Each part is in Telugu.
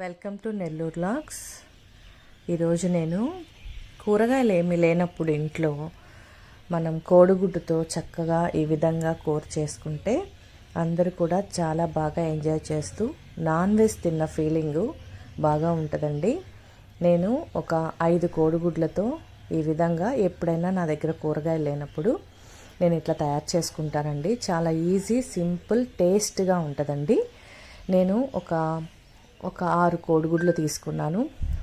Welcome to Nellore logs. ఈరోజు నేను కూరగాయలు ఏమీ లేనప్పుడు ఇంట్లో మనం కోడిగుడ్డుతో చక్కగా ఈ విధంగా కూర చేసుకుంటే అందరూ కూడా చాలా బాగా ఎంజాయ్ చేస్తూ నాన్ వెజ్ తిన్న ఫీలింగు బాగా ఉంటుందండి. నేను ఒక 5 కోడిగుడ్లతో ఈ విధంగా ఎప్పుడైనా నా దగ్గర కూరగాయలు లేనప్పుడు నేను ఇట్లా తయారు చేసుకుంటానండి. చాలా ఈజీ, సింపుల్, టేస్ట్గా ఉంటుందండి. నేను ఒక 6 కోడిగుడ్లు తీసుకున్నాను.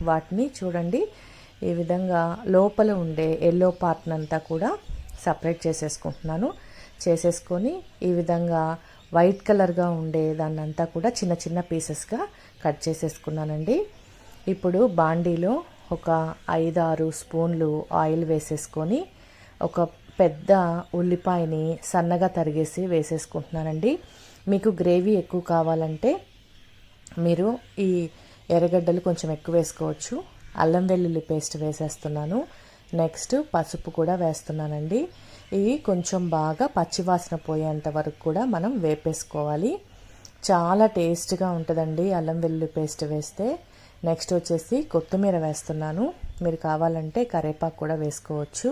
వాటిని చూడండి ఈ విధంగా లోపల ఉండే ఎల్లో పార్ట్ అంతా కూడా సపరేట్ చేసేసుకొని ఈ విధంగా వైట్ కలర్గా ఉండే దాన్నంతా కూడా చిన్న చిన్న పీసెస్గా కట్ చేసేసుకున్నానండి. ఇప్పుడు బాండీలో ఒక 5-6 స్పూన్లు ఆయిల్ వేసేసుకొని ఒక పెద్ద ఉల్లిపాయని సన్నగా తరిగేసి వేసేసుకుంటున్నానండి. మీకు గ్రేవీ ఎక్కువ కావాలంటే మీరు ఈ ఎర్రగడ్డలు కొంచెం ఎక్కువ వేసుకోవచ్చు. అల్లం వెల్లుల్లి పేస్ట్ వేసేస్తున్నాను. నెక్స్ట్ పసుపు కూడా వేస్తున్నానండి. ఇవి కొంచెం బాగా పచ్చివాసన పోయేంత వరకు కూడా మనం వేపేసుకోవాలి. చాలా టేస్ట్గా ఉంటుందండి అల్లం వెల్లుల్లి పేస్ట్ వేస్తే. నెక్స్ట్ వచ్చేసి కొత్తిమీర వేస్తున్నాను. మీరు కావాలంటే కరివేపాకు కూడా వేసుకోవచ్చు.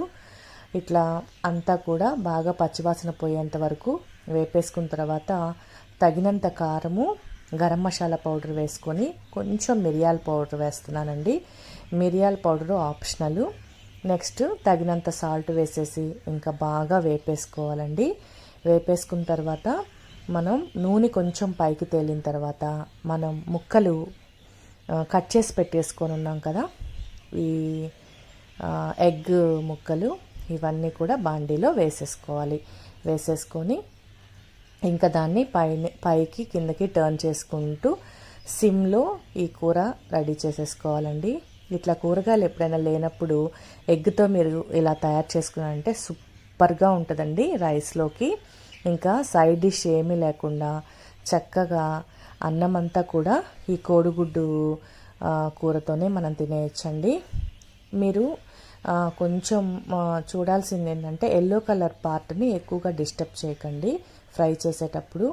ఇట్లా అంతా కూడా బాగా పచ్చివాసన పోయేంత వరకు వేపేసుకున్న తర్వాత తగినంత కారము, గరం మసాలా పౌడర్ వేసుకొని కొంచెం మిరియాల పౌడర్ వేస్తున్నానండి. మిరియాల పౌడరు ఆప్షనల్. నెక్స్ట్ తగినంత సాల్ట్ వేసేసి ఇంకా బాగా వేపేసుకోవాలండి. వేపేసుకున్న తర్వాత మనం నూనె కొంచెం పైకి తేలిన తర్వాత మనం ముక్కలు కట్ చేసి పెట్టేసుకొని ఉన్నాం కదా, ఈ ఎగ్ ముక్కలు ఇవన్నీ కూడా బాండీలో వేసేసుకోవాలి. వేసేసుకొని ఇంకా దాన్ని పైకి కిందకి టర్న్ చేసుకుంటూ సిమ్లో ఈ కూర రెడీ చేసేసుకోవాలండి. ఇట్లా కూరగాయలు ఎప్పుడైనా లేనప్పుడు ఎగ్తో మీరు ఇలా తయారు చేసుకున్నారంటే సూపర్గా ఉంటుందండి రైస్లోకి. ఇంకా సైడ్ డిష్ ఏమీ లేకుండా చక్కగా అన్నం అంతా కూడా ఈ కోడిగుడ్డు కూరతోనే మనం తినేయచ్చండి. మీరు కొంచెం చూడాల్సింది ఏంటంటే ఎల్లో కలర్ పార్ట్ని ఎక్కువగా డిస్టర్బ్ చేయకండి ఫ్రై చేసేటప్పుడు.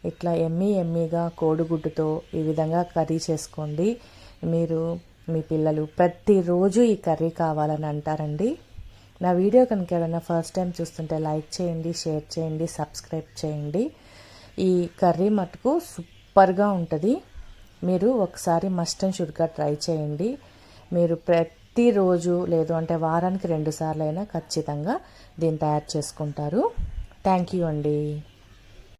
ఇట్లా ఎమ్మీగా కోడిగుడ్డుతో ఈ విధంగా కర్రీ చేసుకోండి. మీరు మీ పిల్లలు ప్రతిరోజు ఈ కర్రీ కావాలని అంటారండి. నా వీడియో కనుక ఏమైనా ఫస్ట్ టైం చూస్తుంటే లైక్ చేయండి, షేర్ చేయండి, సబ్స్క్రైబ్ చేయండి. ఈ కర్రీ మటుకు సూపర్గా ఉంటుంది. మీరు ఒకసారి మస్ట్ అండ్ షుడ్గా ట్రై చేయండి. మీరు ప్రతిరోజు లేదు అంటే వారానికి 2 సార్లు అయినా ఖచ్చితంగా దీన్ని తయారు చేసుకుంటారు. థ్యాంక్ యూ అండి.